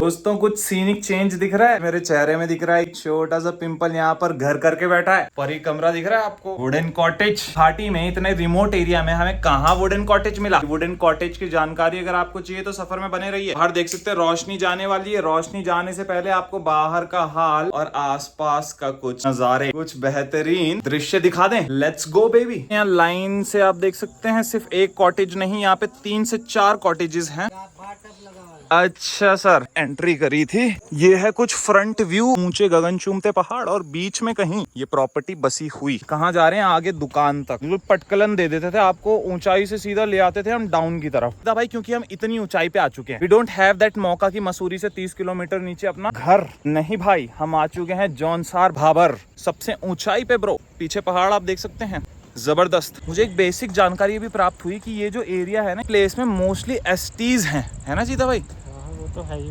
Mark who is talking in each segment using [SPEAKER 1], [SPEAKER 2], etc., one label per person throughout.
[SPEAKER 1] दोस्तों कुछ scenic change दिख रहा है मेरे चेहरे में। दिख रहा है एक छोटा सा पिंपल यहाँ पर घर करके बैठा है। पर ये कमरा दिख रहा है आपको, वुडन कॉटेज। घाटी में इतने रिमोट एरिया में हमें कहाँ वुडन कॉटेज मिला। वुडन कॉटेज की जानकारी अगर आपको चाहिए तो सफर में बने रहिए। बाहर देख सकते हैं रोशनी जाने वाली है। रोशनी जाने से पहले आपको बाहर का हाल और आसपास का कुछ नजारे, कुछ बेहतरीन दृश्य दिखा दें। Let's go baby. यहाँ लाइन से आप देख सकते हैं सिर्फ एक कॉटेज नहीं, यहाँ पे 3 से 4 कॉटेजेस हैं। अच्छा सर, एंट्री करी थी। ये है कुछ फ्रंट व्यू, ऊंचे गगन चूमते पहाड़ और बीच में कहीं ये प्रॉपर्टी बसी हुई। कहाँ जा रहे हैं? आगे दुकान तक। पटकलन दे देते थे आपको, ऊंचाई से सीधा ले आते थे हम डाउन की तरफ। भाई क्योंकि हम इतनी ऊंचाई पे आ चुके हैं, वी डोंट हैव दैट मौका कि मसूरी से 30 किलोमीटर नीचे अपना घर। नहीं भाई, हम आ चुके हैं जौनसार भाबर, सबसे ऊंचाई पे ब्रो। पीछे पहाड़ आप देख सकते हैं, जबरदस्त। मुझे एक बेसिक जानकारी भी प्राप्त हुई कि ये जो एरिया है ना, प्लेस में मोस्टली एसटीज हैं, है ना जीता भाई?
[SPEAKER 2] वो तो है ही,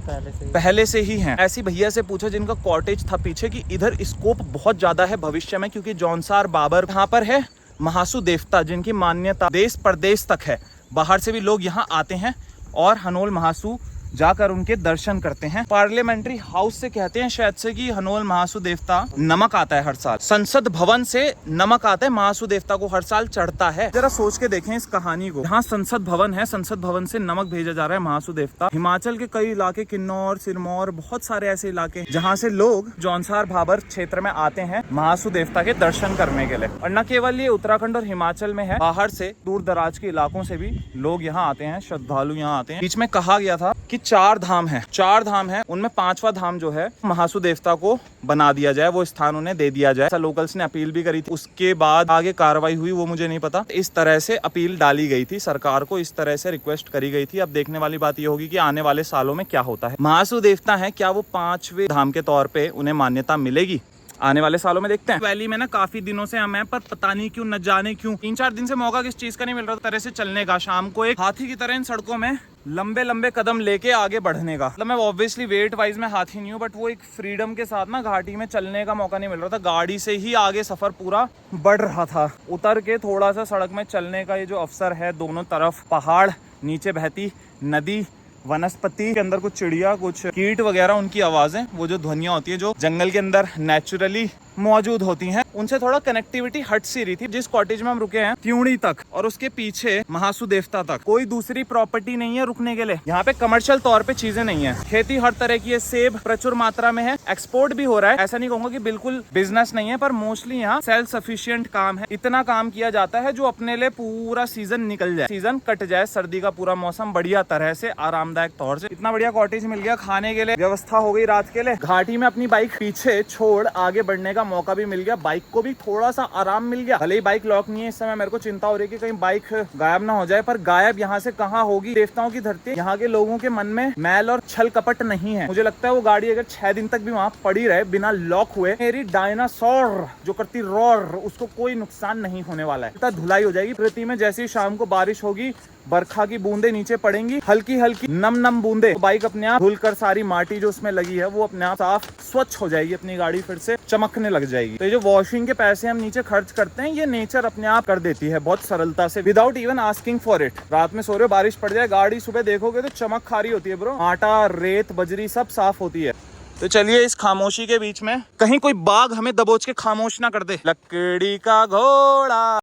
[SPEAKER 1] पहले से ही हैं। ऐसी भैया से पूछा जिनका कॉटेज था पीछे कि इधर स्कोप बहुत ज्यादा है भविष्य में, क्योंकि जौनसार बाबर यहाँ पर है महासु देवता, जिनकी मान्यता देश प्रदेश तक है। बाहर से भी लोग यहाँ आते हैं और हनोल महासु जाकर उनके दर्शन करते हैं। पार्लियामेंट्री हाउस से कहते हैं शायद से कि हनोल महासु देवता नमक आता है हर साल। संसद भवन से नमक आता है, महासु देवता को हर साल चढ़ता है। जरा सोच के देखें इस कहानी को। यहाँ संसद भवन है, संसद भवन से नमक भेजा जा रहा है महासु देवता। हिमाचल के कई इलाके, किन्नौर, सिरमौर, बहुत सारे ऐसे इलाके जहाँ से लोग जौनसार भाबर क्षेत्र में आते हैं महासु देवता के दर्शन करने के लिए। और न केवल ये उत्तराखंड और हिमाचल में है, बाहर से दूर दराज के इलाकों से भी लोग यहाँ आते हैं, श्रद्धालु यहाँ आते हैं। बीच में कहा गया था कि 4 धाम है, 4 धाम है, उनमें 5वां धाम जो है महासु देवता को बना दिया जाए, वो स्थान उन्हें दे दिया जाए। ऐसा लोकल्स ने अपील भी करी थी। उसके बाद आगे कार्रवाई हुई वो मुझे नहीं पता। इस तरह से अपील डाली गई थी सरकार को, इस तरह से रिक्वेस्ट करी गई थी। अब देखने वाली बात ये होगी कि आने वाले सालों में क्या होता है। महासु देवता है, क्या वो 5वें धाम के तौर पे उन्हें मान्यता मिलेगी? आने वाले सालों में देखते हैं। वैली में ना काफी दिनों से हम हैं, पर पता नहीं क्यों, न जाने क्यों 3-4 दिन से मौका किस चीज का नहीं मिल रहा तरह से चलने का। शाम को एक हाथी की तरह इन सड़कों में लंबे लंबे कदम लेके आगे बढ़ने का। मतलब मैं ऑब्वियसली वेट वाइज में हाथी नहीं हूँ, बट वो एक फ्रीडम के साथ ना घाटी में चलने का मौका नहीं मिल रहा था। गाड़ी से ही आगे सफर पूरा बढ़ रहा था। उतर के थोड़ा सा सड़क में चलने का ये जो अवसर है, दोनों तरफ पहाड़, नीचे बहती नदी, वनस्पति के अंदर कुछ चिड़िया, कुछ कीट वगैरह, उनकी आवाजें, वो जो ध्वनियां होती है जो जंगल के अंदर नेचुरली मौजूद होती हैं, उनसे थोड़ा कनेक्टिविटी हट सी रही थी। जिस कॉटेज में हम रुके हैं, त्यूणी तक और उसके पीछे महासु देवता तक कोई दूसरी प्रॉपर्टी नहीं है रुकने के लिए। यहाँ पे कमर्शियल तौर पे चीजें नहीं है। खेती हर तरह की है, सेब प्रचुर मात्रा में है, एक्सपोर्ट भी हो रहा है। ऐसा नहीं कहूंगा कि बिल्कुल बिजनेस नहीं है, पर मोस्टली यहाँ सेल्फ सफिशिएंट काम है। इतना काम किया जाता है जो अपने लिए पूरा सीजन निकल जाए, सीजन कट जाए, सर्दी का पूरा मौसम बढ़िया तरह से आरामदायक तौर से। इतना बढ़िया कॉटेज मिल गया, खाने के लिए व्यवस्था हो गई रात के लिए। घाटी में अपनी बाइक पीछे छोड़ आगे बढ़ने का मौका भी मिल गया। बाइक को भी थोड़ा सा आराम मिल गया। भले ही बाइक लॉक नहीं है इस समय, मेरे को चिंता हो रही है कि कहीं बाइक गायब ना हो जाए, पर गायब यहाँ से कहाँ होगी? देवताओं की धरती, यहाँ के लोगों के मन में मैल और छल कपट नहीं है। मुझे लगता है वो गाड़ी अगर 6 दिन तक भी वहाँ पड़ी रहे बिना लॉक हुए, मेरी डायनासोर जो करती रोर, उसको कोई नुकसान नहीं होने वाला है। इतना धुलाई हो जाएगी पृथ्वी में। जैसे ही शाम को बारिश होगी, बरखा की बूंदे नीचे पड़ेंगी, हल्की हल्की नम नम बूंदे, तो बाइक अपने आप धुलकर सारी माटी जो उसमें लगी है वो अपने आप साफ स्वच्छ हो जाएगी, अपनी गाड़ी फिर से चमकने लग जाएगी। तो ये जो वॉशिंग के पैसे हम नीचे खर्च करते हैं, ये नेचर अपने आप कर देती है बहुत सरलता से, without even asking for it. रात में सो रहे हो, बारिश पड़ जाए, गाड़ी सुबह देखोगे तो चमक खारी होती है ब्रो। आटा, रेत, बजरी सब साफ होती है। तो चलिए इस खामोशी के बीच में कहीं कोई बाघ हमें दबोच के खामोश ना कर दे। लकड़ी का घोड़ा,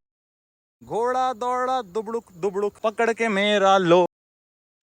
[SPEAKER 1] घोड़ा दौड़ा दुबड़ुक दुबड़ुक, पकड़ के मेरा लो।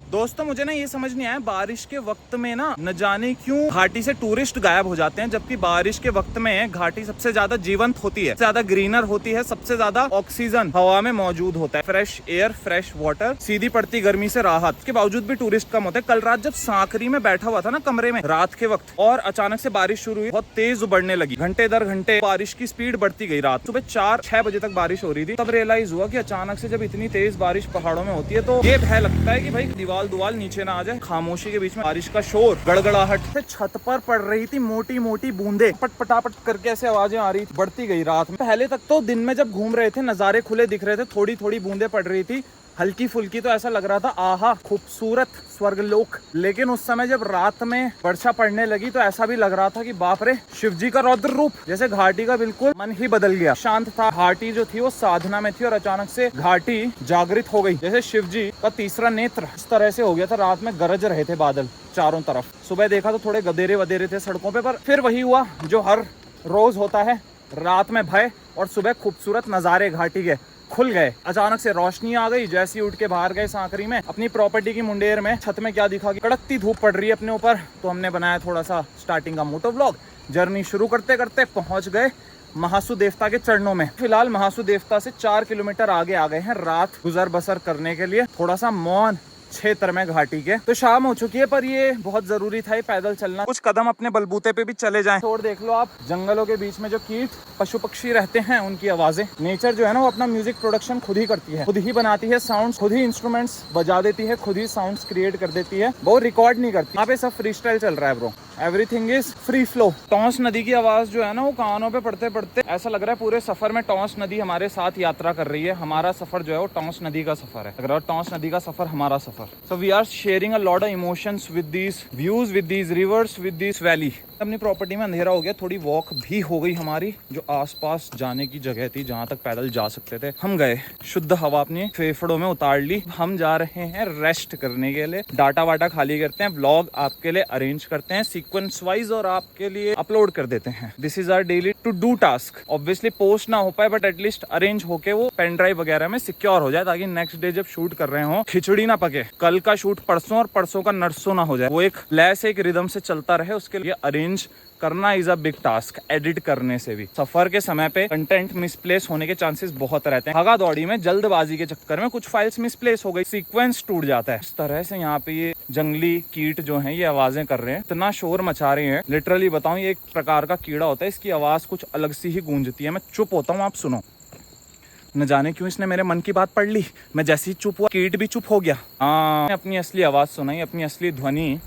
[SPEAKER 1] दोस्तों मुझे ना ये समझ नहीं आया, बारिश के वक्त में ना न जाने क्यों घाटी से टूरिस्ट गायब हो जाते हैं, जबकि बारिश के वक्त में घाटी सबसे ज्यादा जीवंत होती है, ज्यादा ग्रीनर होती है, सबसे ज्यादा ऑक्सीजन हवा में मौजूद होता है, फ्रेश एयर, फ्रेश वाटर, सीधी पड़ती गर्मी से राहत। के बावजूद भी टूरिस्ट कम होते हैं। कल रात जब सांकरी में बैठा हुआ था ना कमरे में रात के वक्त, और अचानक से बारिश शुरू हुई, बहुत तेज उबड़ने लगी, घंटे दर घंटे बारिश की स्पीड बढ़ती गई। रात सुबह 4-6 बजे तक बारिश हो रही थी। तब रियलाइज हुआ कि अचानक से जब इतनी तेज बारिश पहाड़ों में होती है तो ये भय लगता है कि भाई दीवार नीचे ना आ जाए। खामोशी के बीच में बारिश का शोर, गड़गड़ाहट से छत पर पड़ रही थी मोटी मोटी बूंदे, पटपटापट करके ऐसे आवाजें आ रही थी, बढ़ती गई रात में। पहले तक तो दिन में जब घूम रहे थे नजारे खुले दिख रहे थे, थोड़ी थोड़ी बूंदे पड़ रही थी, हल्की फुल्की तो ऐसा लग रहा था आहा खूबसूरत स्वर्गलोक। लेकिन उस समय जब रात में वर्षा पड़ने लगी तो ऐसा भी लग रहा था कि बाप रे, शिव जी का रौद्र रूप। जैसे घाटी का बिल्कुल मन ही बदल गया, शांत था। घाटी जो थी वो साधना में थी और अचानक से घाटी जागृत हो गई। जैसे शिव जी का तीसरा नेत्र इस तरह से हो गया था। रात में गरज रहे थे बादल चारों तरफ। सुबह देखा तो थोड़े गधेरे वधेरे थे सड़कों पे, पर फिर वही हुआ जो हर रोज होता है, रात में भय और सुबह खूबसूरत नजारे घाटी के खुल गए। अचानक से रोशनी आ गई। जैसे ही उठ के बाहर गए सांकरी में अपनी प्रॉपर्टी की मुंडेर में, छत में क्या दिखा कि कड़कती धूप पड़ रही है अपने ऊपर। तो हमने बनाया थोड़ा सा स्टार्टिंग का मोटो व्लॉग। जर्नी शुरू करते करते पहुंच गए महासू देवता के चरणों में। फिलहाल महासू देवता से 4 किलोमीटर आगे आ गए हैं रात गुजर बसर करने के लिए, थोड़ा सा मौन क्षेत्र में घाटी के। तो शाम हो चुकी है, पर ये बहुत जरूरी था ये पैदल चलना। कुछ कदम अपने बलबूते पे भी चले जाएं। और देख लो आप, जंगलों के बीच में जो कीट पशु पक्षी रहते हैं उनकी आवाजें। नेचर जो है ना वो अपना म्यूजिक प्रोडक्शन खुद ही करती है, खुद ही बनाती है साउंड्स, खुद ही इंस्ट्रूमेंट्स बजा देती है, खुद ही साउंड्स क्रिएट कर देती है। वो रिकॉर्ड नहीं करती। यहाँ पे सब फ्री स्टाइल चल रहा है bro, everything is free flow. Tons नदी की आवाज जो है ना वो कानों पे पड़ते पड़ते ऐसा लग रहा है पूरे सफर में टॉन्स नदी हमारे साथ यात्रा कर रही है। हमारा सफर जो है वो टॉन्स नदी का सफर है। अगर टॉन्स नदी का सफर हमारा सफर। So we are sharing a lot of emotions with these views, with these rivers, with this valley. अपनी प्रॉपर्टी में अंधेरा हो गया, थोड़ी वॉक भी हो गई हमारी। जो आसपास जाने की जगह थी जहां तक पैदल जा सकते थे, हम गए। शुद्ध हवा अपनी फेफड़ों में उतार ली। हम जा रहे हैं रेस्ट करने के लिए। डाटा वाटा खाली करते हैं, व्लॉग आपके लिए अरेंज करते हैं सीक्वेंस वाइज और आपके लिए अपलोड कर देते हैं। This is our daily to do task. Obviously post ना हो पाए बट एटलीस्ट अरेंज होके वो पेन ड्राइव वगैरह में सिक्योर हो जाए, ताकि नेक्स्ट डे जब शूट कर रहे हो खिचड़ी ना पके। कल का शूट परसों और परसों का नरसों ना हो जाए। वो एक लैस एक रिदम से चलता रहे, उसके लिए अरेंज करना is a big task. Edit करने से भी सफर के समय पे कंटेंट मिसप्लेस होने के चांसेस बहुत रहते हैं। भागा दौड़ी में जल्दबाजी के चक्कर में कुछ फाइल्स मिसप्लेस हो गई, सीक्वेंस टूट जाता है। इस तरह से यहाँ पे ये जंगली कीट जो हैं ये आवाजें कर रहे हैं, इतना शोर मचा रहे हैं। लिटरली बताऊं, ये एक प्रकार का कीड़ा होता है, इसकी आवाज कुछ अलग सी ही गूंजती है। मैं चुप होता हूँ, आप सुनो। न जाने क्यों इसने मेरे मन की बात पढ़ ली। मैं जैसे ही चुप हुआ कीट भी चुप हो गया। अपनी असली आवाज सुनाई, अपनी असली ध्वनि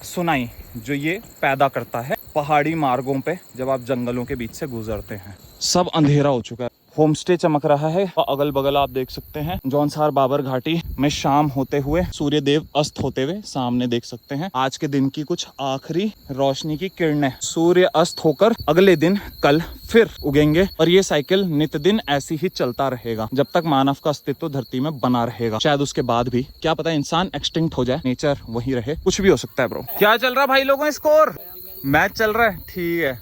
[SPEAKER 1] सुनाई जो ये पैदा करता है पहाड़ी मार्गों पे जब आप जंगलों के बीच से गुजरते हैं। सब अंधेरा हो चुका है, होम स्टे चमक रहा है और अगल बगल आप देख सकते हैं जौनसार बाबर घाटी में शाम होते हुए, सूर्य देव अस्त होते हुए सामने देख सकते हैं। आज के दिन की कुछ आखिरी रोशनी की किरणें। सूर्य अस्त होकर अगले दिन कल फिर उगेंगे और ये साइकिल नित्य दिन ऐसी ही चलता रहेगा जब तक मानव का अस्तित्व धरती में बना रहेगा। शायद उसके बाद भी क्या पता इंसान एक्सटिंक्ट हो जाए, नेचर वही रहे, कुछ भी हो सकता है। ब्रो क्या चल रहा है भाई लोगों? स्कोर मैच चल रहा है, ठीक है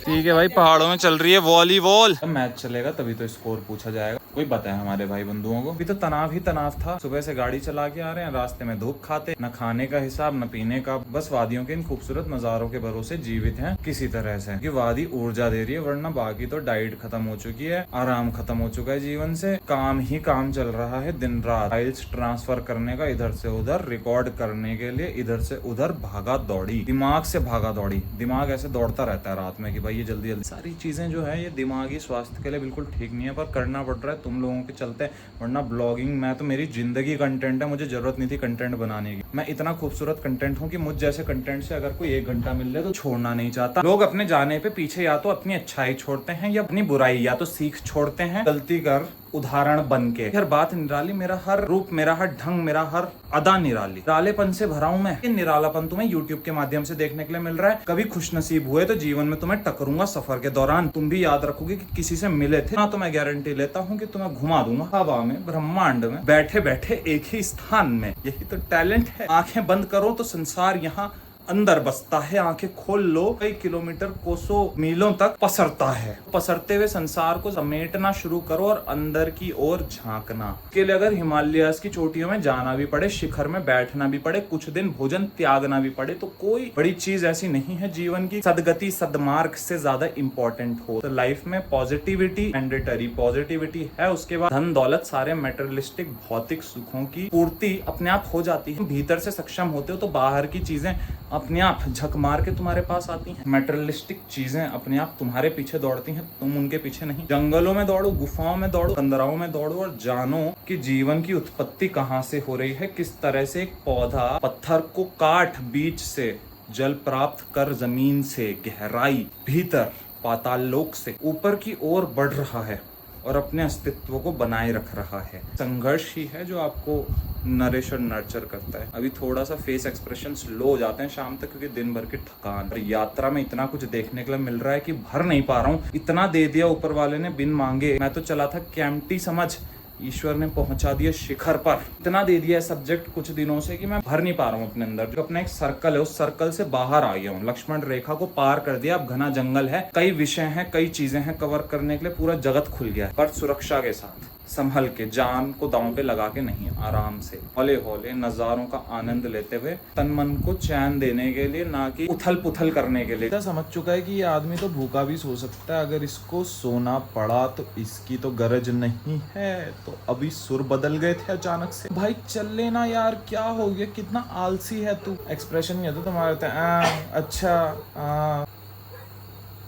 [SPEAKER 1] ठीक है भाई। पहाड़ों में चल रही है वॉलीबॉल। मैच चलेगा तभी तो स्कोर पूछा जाएगा। कोई बताए हमारे भाई बंधुओं को। अभी तो तनाव ही तनाव था। सुबह से गाड़ी चला के आ रहे हैं, रास्ते में धूप खाते, न खाने का हिसाब न पीने का, बस वादियों के इन खूबसूरत नजारों के भरोसे जीवित हैं किसी तरह से। कि वादी ऊर्जा दे रही है, वरना बाकी तो डाइट खत्म हो चुकी है, आराम खत्म हो चुका है जीवन से। काम ही काम चल रहा है दिन रात। फाइल्स ट्रांसफर करने का इधर से उधर, रिकॉर्ड करने के लिए इधर से उधर भागा दौड़ी, दिमाग से भागा दौड़ी। दिमाग ऐसे दौड़ता रहता है रात में कि भाई ये जल्दी जल्दी। सारी चीजें जो है ये दिमागी स्वास्थ्य के लिए बिल्कुल ठीक नहीं है, पर करना पड़ रहा है तुम लोगों के चलते। वरना ब्लॉगिंग, मैं तो, मेरी जिंदगी कंटेंट है, मुझे जरूरत नहीं थी कंटेंट बनाने की। मैं इतना खूबसूरत कंटेंट हूँ कि मुझ जैसे कंटेंट से अगर कोई 1 घंटा मिल जाए तो छोड़ना नहीं चाहता। लोग अपने जाने पे पीछे या तो अपनी अच्छाई छोड़ते हैं या अपनी बुराई, या तो सीख छोड़ते हैं गलती कर उदाहरण बन के। हर बात निराली, मेरा हर रूप, मेरा हर ढंग, मेरा हर अदा निराली। निरालेपन से भरा हूं मैं। ये निरालापन तुम्हें यूट्यूब के माध्यम से देखने के लिए मिल रहा है। कभी खुशनसीब हुए तो जीवन में तुम्हें टकरूंगा सफर के दौरान। तुम भी याद रखोगे कि किसी से मिले थे ना, तो मैं गारंटी लेता हूँ कि तुम्हें घुमा दूंगा हवा में, ब्रह्मांड में, बैठे बैठे एक ही स्थान में। यही तो टैलेंट है। आंखें बंद करो तो संसार यहाँ अंदर बसता है, आंखें खोल लो कई किलोमीटर कोसों मीलों तक पसरता है। पसरते हुए संसार को समेटना शुरू करो और अंदर की ओर झांकना। इसके लिए अगर हिमालयास की चोटियों में जाना भी पड़े, शिखर में बैठना भी पड़े, कुछ दिन भोजन त्यागना भी पड़े, तो कोई बड़ी चीज ऐसी नहीं है जीवन की सदगति सदमार्ग से ज्यादा इंपॉर्टेंट हो। तो लाइफ में पॉजिटिविटी मैंडेटरी, पॉजिटिविटी है, उसके बाद धन दौलत सारे मेटेरियलिस्टिक भौतिक सुखों की पूर्ति अपने आप हो जाती है। भीतर से सक्षम होते हो तो बाहर की चीजें अपने आप झक मार के तुम्हारे पास आती हैं। मेटेरियलिस्टिक चीजें अपने आप तुम्हारे पीछे दौड़ती हैं, तुम उनके पीछे नहीं। जंगलों में दौड़ो, गुफाओं में दौड़ो, कंदराओं में दौड़ो और जानो कि जीवन की उत्पत्ति कहाँ से हो रही है, किस तरह से एक पौधा पत्थर को काट बीज से जल प्राप्त कर जमीन से गहराई भीतर पाताल लोक से ऊपर की ओर बढ़ रहा है और अपने अस्तित्व को बनाए रख रहा है। संघर्ष ही है जो आपको नरिश और नर्चर करता है। अभी थोड़ा सा फेस एक्सप्रेशन लो हो जाते हैं शाम तक, क्योंकि दिन भर की थकान और यात्रा में इतना कुछ देखने के लिए मिल रहा है कि भर नहीं पा रहा हूँ। इतना दे दिया ऊपर वाले ने बिन मांगे। मैं तो चला था कैंपटी समझ, ईश्वर ने पहुंचा दिया शिखर पर। इतना दे दिया है सब्जेक्ट कुछ दिनों से कि मैं भर नहीं पा रहा हूँ अपने अंदर। जो अपना एक सर्कल है, उस सर्कल से बाहर आ गया हूँ। लक्ष्मण रेखा को पार कर दिया। अब घना जंगल है, कई विषय हैं, कई चीजें हैं कवर करने के लिए। पूरा जगत खुल गया है, पर सुरक्षा के साथ, संभल के, जान को दांव पे लगा के नहीं, आराम से हौले हौले नजारों का आनंद लेते हुए, तन मन को चैन देने के लिए, ना कि उथल पुथल करने के लिए। समझ चुका है कि ये आदमी तो भूखा भी सो सकता है, अगर इसको सोना पड़ा तो इसकी तो गरज नहीं है। तो अभी सुर बदल गए थे अचानक से। भाई चल लेना यार, क्या हो गया, कितना आलसी है तू। एक्सप्रेशन ये तो तुम्हारा अच्छा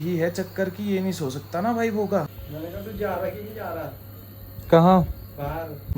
[SPEAKER 1] ये है चक्कर की, ये नहीं सो सकता ना भाई भूखा।
[SPEAKER 2] मैंने कहा तू जा रहा कि नहीं जा रहा?
[SPEAKER 1] कहाँ?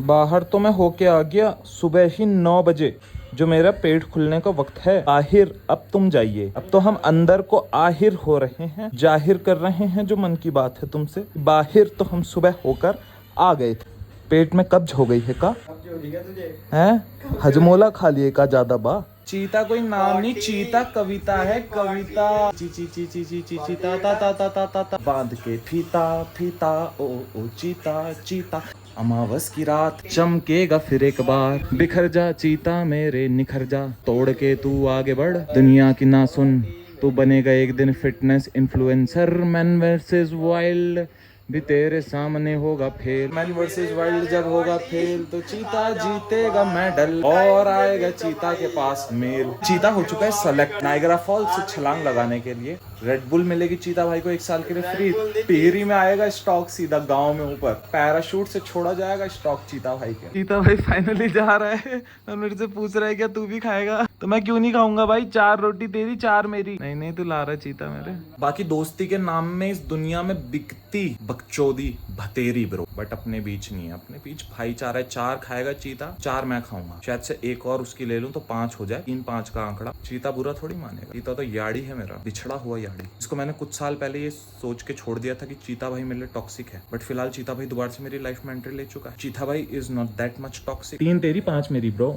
[SPEAKER 2] बाहर
[SPEAKER 1] तो मैं होके आ गया सुबह ही 9 बजे, जो मेरा पेट खुलने का वक्त है। आहिर अब तुम जाइए। अब तो हम अंदर को आहिर हो रहे हैं, जाहिर कर रहे हैं जो मन की बात है तुमसे। बाहिर तो हम सुबह होकर आ गए थे। पेट में कब्ज हो गई है का?
[SPEAKER 2] तुझे
[SPEAKER 1] हैं? हजमोला खा लिए का ज्यादा बा? चीता कोई नाम नहीं, चीता कविता है, कविता। ची ची ची ची ची ची चीता ता ता ता ता ता ता, बांध के फीता फीता ओ ओ चीता चीता। अमावस की रात चमकेगा फिर एक बार, बिखर जा चीता मेरे निखर जा, तोड़ के तू आगे बढ़, दुनिया की ना सुन, तू बनेगा एक दिन fitness influencer. Man versus wild भी तेरे सामने होगा फेल। मैन वर्सेस वाइल्ड जब होगा फेल, तो चीता जीतेगा मेडल और आएगा चीता के पास मेल। चीता हो चुका है सेलेक्ट नायग्रा फॉल्स से छलांग लगाने के लिए। रेड बुल मिलेगी चीता भाई को 1 साल के लिए फ्री। टिहरी में आएगा स्टॉक सीधा गांव में ऊपर, पैराशूट से छोड़ा जाएगा स्टॉक चीता भाई के। चीता भाई फाइनली जा रहा है और मेरे से पूछ रहा है क्या तू भी खाएगा? तो मैं क्यों नहीं खाऊंगा भाई, 4 रोटी तेरी 4 मेरी। नहीं नहीं तू ला रहा चीता मेरे। बाकी दोस्ती के नाम में इस दुनिया में बिकती बकचोदी भतेरी ब्रो, बट अपने बीच नहीं है। अपने बीच भाईचारा है। 4 खाएगा चीता, 4 मैं खाऊंगा, शायद से एक और उसकी ले लूं तो 5 हो जाए। 3-5 का आंकड़ा। चीता बुरा थोड़ी मानेगा। चीता तो याड़ी है मेरा, बिछड़ा हुआ याड़ी। इसको मैंने कुछ साल पहले ये सोच के छोड़ दिया था कि चीता भाई मेरे लिए टॉक्सिक है, बट फिलहाल चीता भाई दोबारा से मेरी लाइफ में एंट्री ले चुका है। चीता भाई is not that much toxic. 3 तेरी 5 मेरी ब्रो।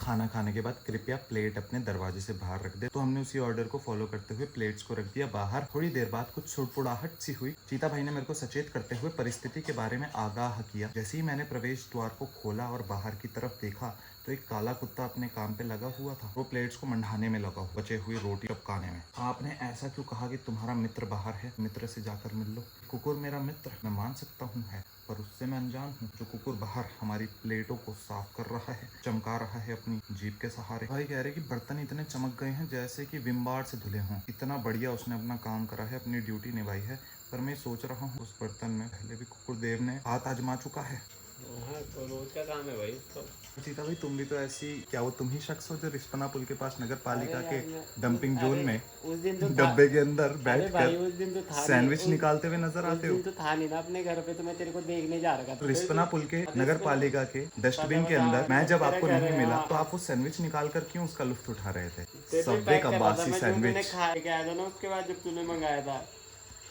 [SPEAKER 1] खाना खाने के बाद कृपया प्लेट अपने दरवाजे से बाहर रख दे। तो हमने उसी ऑर्डर को फॉलो करते हुए प्लेट्स को रख दिया बाहर। थोड़ी देर बाद कुछ सुड़पुड़ाहट सी हुई। चीता भाई ने मेरे को सचेत करते हुए परिस्थिति के बारे में आगाह किया। जैसे ही मैंने प्रवेश द्वार को खोला और बाहर की तरफ देखा तो एक काला कुत्ता अपने काम पे लगा हुआ था। वो प्लेट्स को मंडाने में लगा हुआ, बचे हुए रोटी टपकाने में। आपने ऐसा क्यों कहा कि तुम्हारा मित्र बाहर है, मित्र से जाकर मिल लो। कुकुर मेरा मित्र मैं मान सकता हूँ है, पर उससे मैं अनजान हूँ। जो कुकुर बाहर हमारी प्लेटों को साफ कर रहा है, चमका रहा है अपनी जीभ के सहारे। भाई कह रहे कि बर्तन इतने चमक गए हैं जैसे कि विम बार से धुले हों। इतना बढ़िया उसने अपना काम करा है, अपनी ड्यूटी निभाई है। पर मैं सोच रहा हूँ उस बर्तन में पहले भी कुकुर देव ने हाथ आजमा चुका है।
[SPEAKER 2] हाँ, तो रोज का काम है भाई उसको।
[SPEAKER 1] चीता भाई तुम भी तो ऐसी, क्या वो तुम ही शख्स हो जो रिस्पना पुल के पास नगर पालिका के डंपिंग जोन में
[SPEAKER 2] उस दिन तो
[SPEAKER 1] डब्बे के अंदर बैठ
[SPEAKER 2] उस दिन तो
[SPEAKER 1] कर सैंडविच निकालते हुए नजर आते हो?
[SPEAKER 2] तो था नहीं ना अपने घर पे, तो मैं तेरे को देखने जा रहा था।
[SPEAKER 1] रिस्पना पुल के नगर पालिका के डस्टबिन के अंदर मैं जब आपको नहीं मिला तो आप वो सैंडविच निकाल कर क्यों उसका लुत्फ उठा रहे थे? सबवे का बासी सैंडविच
[SPEAKER 2] खा के आया था ना उसके बाद जब तूने मंगाया था,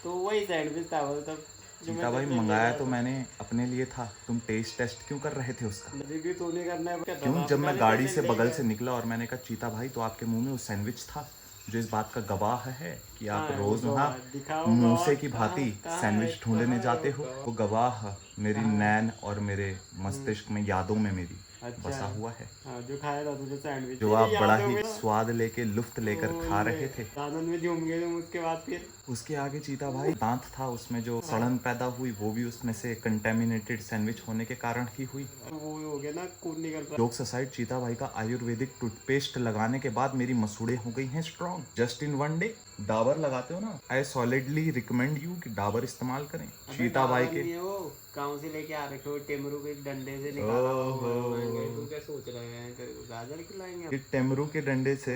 [SPEAKER 2] तो वही सैंडविच था वो। तब
[SPEAKER 1] चीता भाई मंगाया तो मैंने अपने लिए था, तुम टेस्ट क्यों कर रहे थे उसका?
[SPEAKER 2] तूने करना है
[SPEAKER 1] क्यों? जब मैं गाड़ी से बगल से निकला और मैंने कहा चीता भाई तो आपके मुंह में वो सैंडविच था, जो इस बात का गवाह है कि आप रोज वहाँ मूसे की भांति सैंडविच ढूंढने जाते हो। वो गवाह मेरी नैन और मेरे मस्तिष्क में, यादों में मेरी बसा हुआ है।
[SPEAKER 2] जो खाया था तुझे सैंडविच,
[SPEAKER 1] जो आप बड़ा ही स्वाद लेके लुफ्त लेकर खा रहे थे।
[SPEAKER 2] आनंद में झूम गए तुम उसके बाद। फिर
[SPEAKER 1] उसके आगे चीता भाई दांत था, उसमें जो सड़न पैदा हुई वो भी उसमें से कंटेमिनेटेड सैंडविच होने के कारण ही हुई।
[SPEAKER 2] वो हो गया ना, खून निकल रहा।
[SPEAKER 1] जोक्स असाइड, चीता भाई का आयुर्वेदिक टूथपेस्ट लगाने के बाद मेरी मसूड़े हो गई हैं strong. Just in 1 day. Dabur लगाते हो ना, आई सॉलिडली रिकमेंड यू कि डाबर इस्तेमाल करें। चीता भाई के
[SPEAKER 2] गाँव से लेके आ रखे हो, टेमरू के डंडे से निकाला। तू क्या सोच रहे हैं, गाजर खिलाएंगे?
[SPEAKER 1] टेमरू के डंडे से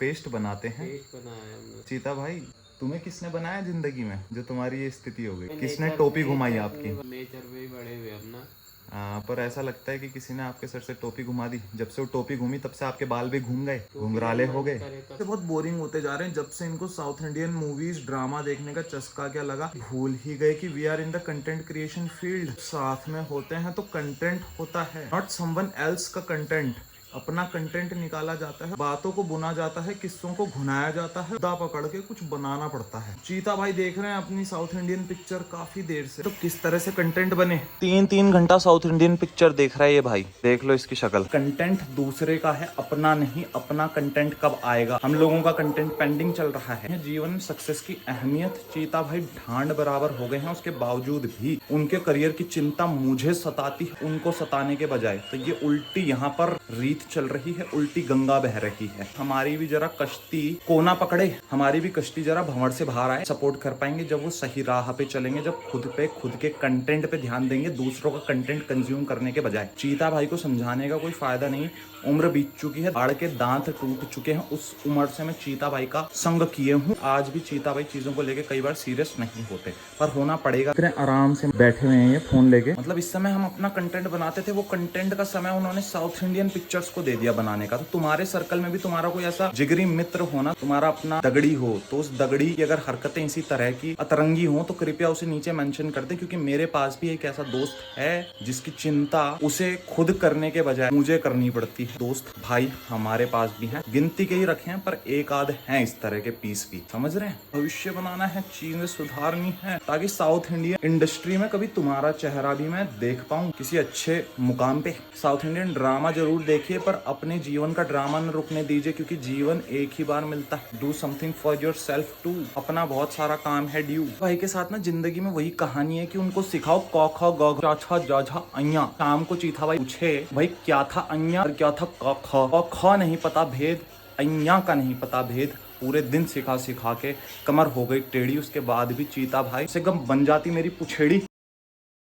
[SPEAKER 1] पेस्ट बनाते हैं।
[SPEAKER 2] पेस्ट बनाया हमने।
[SPEAKER 1] चीता भाई तुम्हें किसने बनाया जिंदगी में जो तुम्हारी ये स्थिति हो गई? किसने टोपी घुमाई आपकी?
[SPEAKER 2] नेचर पे ही बड़े हुए अपना।
[SPEAKER 1] पर ऐसा लगता है कि किसी ने आपके सर से टोपी घुमा दी। जब से वो टोपी घूमी तब से आपके बाल भी घूम गए, घुंघराले हो गए। तो बहुत बोरिंग होते जा रहे हैं। जब से इनको साउथ इंडियन मूवीज ड्रामा देखने का चस्का क्या लगा, भूल ही गए कि we are in the content creation field. साथ में होते हैं तो कंटेंट होता है, नॉट समवन एल्स का कंटेंट। अपना कंटेंट निकाला जाता है, बातों को बुना जाता है, किस्सों को घुनाया जाता है, दा पकड़ के कुछ बनाना पड़ता है। चीता भाई देख रहे हैं अपनी साउथ इंडियन पिक्चर काफी देर से, तो किस तरह से कंटेंट बने। 3-3 घंटा साउथ इंडियन पिक्चर देख रहा है ये भाई, देख लो इसकी शक्ल। कंटेंट दूसरे का है, अपना नहीं। अपना कंटेंट कब आएगा? हम लोगों का कंटेंट पेंडिंग चल रहा है। जीवन में सक्सेस की अहमियत चीता भाई ढांड बराबर हो गए हैं, उसके बावजूद भी उनके करियर की चिंता मुझे सताती है, उनको सताने के बजाय। तो ये उल्टी यहाँ पर रीत चल रही है, उल्टी गंगा बह रही है। हमारी भी जरा कश्ती कोना पकड़े, हमारी भी कश्ती जरा भंवर से बाहर आए। सपोर्ट कर पाएंगे जब वो सही राह पे चलेंगे, जब खुद के कंटेंट पे ध्यान देंगे, दूसरों का कंटेंट कंज्यूम करने के बजाय। चीता भाई को समझाने का कोई फायदा नहीं, उम्र बीत चुकी है, हाड़ के दांत टूट चुके हैं। उस उम्र से मैं चीता भाई का संग किए हूँ। आज भी चीता भाई चीजों को लेके कई बार सीरियस नहीं होते, पर होना पड़ेगा। इतने आराम से बैठे हुए हैं ये फोन लेके। मतलब इस समय हम अपना कंटेंट बनाते थे, वो कंटेंट का समय उन्होंने साउथ इंडियन पिक्चर्स को दे दिया बनाने का। तो तुम्हारे सर्कल में भी तुम्हारा कोई ऐसा जिगरी मित्र हो ना, तुम्हारा अपना दगड़ी हो, तो उस दगड़ी की अगर हरकतें इसी तरह की अतरंगी हो तो कृपया उसे नीचे मेंशन कर दे, क्योंकि मेरे पास भी एक ऐसा दोस्त है जिसकी चिंता उसे खुद करने के बजाय मुझे करनी पड़ती है। दोस्त भाई हमारे पास भी हैं, गिनती के ही रखे हैं, पर एक आध हैं इस तरह के पीस भी। समझ रहे हैं? भविष्य बनाना है, चीजें सुधारनी है, ताकि साउथ इंडियन इंडस्ट्री में कभी तुम्हारा चेहरा भी मैं देख पाऊं किसी अच्छे मुकाम पे। साउथ इंडियन ड्रामा जरूर देखिए, पर अपने जीवन का ड्रामा न रुकने दीजिए, क्योंकि जीवन एक ही बार मिलता है। Do something for yourself too. अपना बहुत सारा काम है ड्यू। भाई के साथ ना जिंदगी में वही कहानी है कि उनको सिखाओ क ख ग घ छ ज झ अइया। शाम को चीता भाई पूछे भाई क्या था अइया और क्या था क ख नहीं पता भेद, अइया का नहीं पता भेद। पूरे दिन सिखा सिखा के कमर हो गई टेढ़ी। उसके बाद भी चीता भाई से गम बन जाती मेरी पुछेड़ी।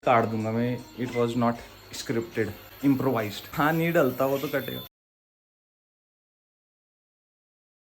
[SPEAKER 1] काट दूंगा मैं, it was not scripted, improvised. हाँ नहीं डलता वो तो कटेगा।